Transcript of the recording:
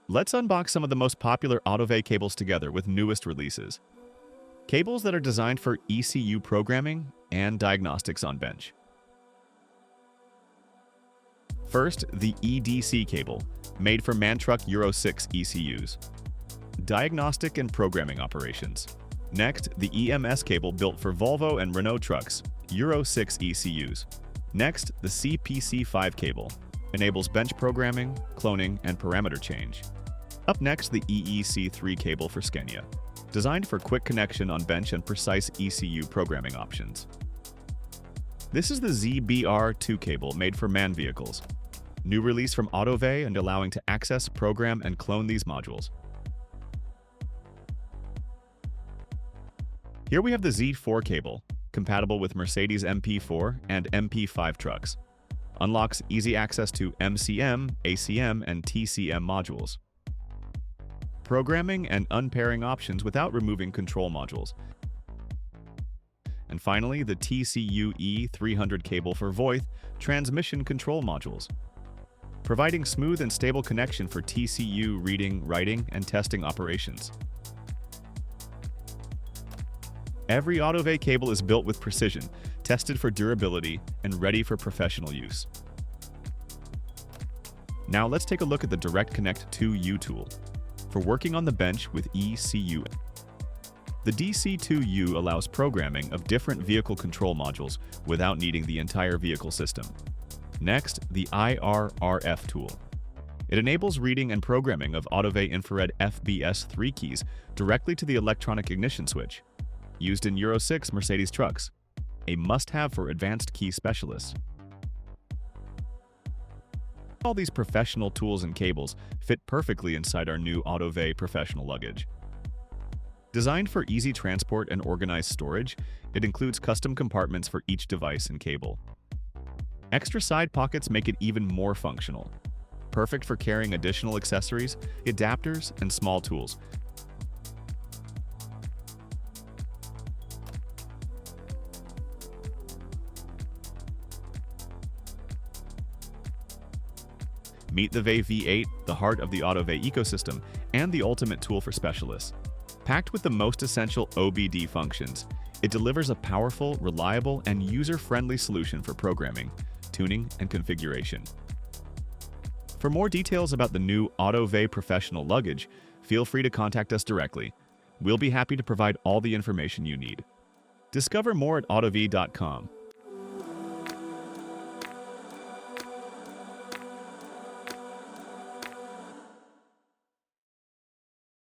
Let's unbox some of the most popular AutoVEI cables together with newest releases. Cables that are designed for ECU programming and diagnostics on bench. First, the EDC cable, made for MAN truck Euro 6 ECUs. Diagnostic and programming operations. Next, the EMS cable built for Volvo and Renault trucks, Euro 6 ECUs. Next, the CPC5 cable, enables bench programming, cloning, and parameter change. Up next, the EEC3 cable for Scania, designed for quick connection on bench and precise ECU programming options. This is the ZBR2 cable made for MAN vehicles. New release from AutoVEI and allowing to access, program, and clone these modules. Here we have the Z4 cable, compatible with Mercedes MP4 and MP5 trucks. Unlocks easy access to MCM, ACM, and TCM modules. Programming and unpairing options without removing control modules. And finally, the TCU E300 cable for Voith transmission control modules, providing smooth and stable connection for TCU reading, writing, and testing operations. Every AutoVEI cable is built with precision, tested for durability, and ready for professional use. Now let's take a look at the Direct Connect 2U tool for working on the bench with ECU. The DC2U allows programming of different vehicle control modules without needing the entire vehicle system. Next, the IRRF tool. It enables reading and programming of AutoVEI infrared FBS3 keys directly to the electronic ignition switch, used in Euro 6 Mercedes trucks, a must-have for advanced key specialists. All these professional tools and cables fit perfectly inside our new AutoVEI professional luggage. Designed for easy transport and organized storage, it includes custom compartments for each device and cable. Extra side pockets make it even more functional. Perfect for carrying additional accessories, adapters, and small tools. Meet the VEI V8, the heart of the AutoVEI ecosystem, and the ultimate tool for specialists. Packed with the most essential OBD functions, it delivers a powerful, reliable, and user-friendly solution for programming, tuning, and configuration. For more details about the new AutoVEI professional luggage, feel free to contact us directly. We'll be happy to provide all the information you need. Discover more at AutoVEI.com.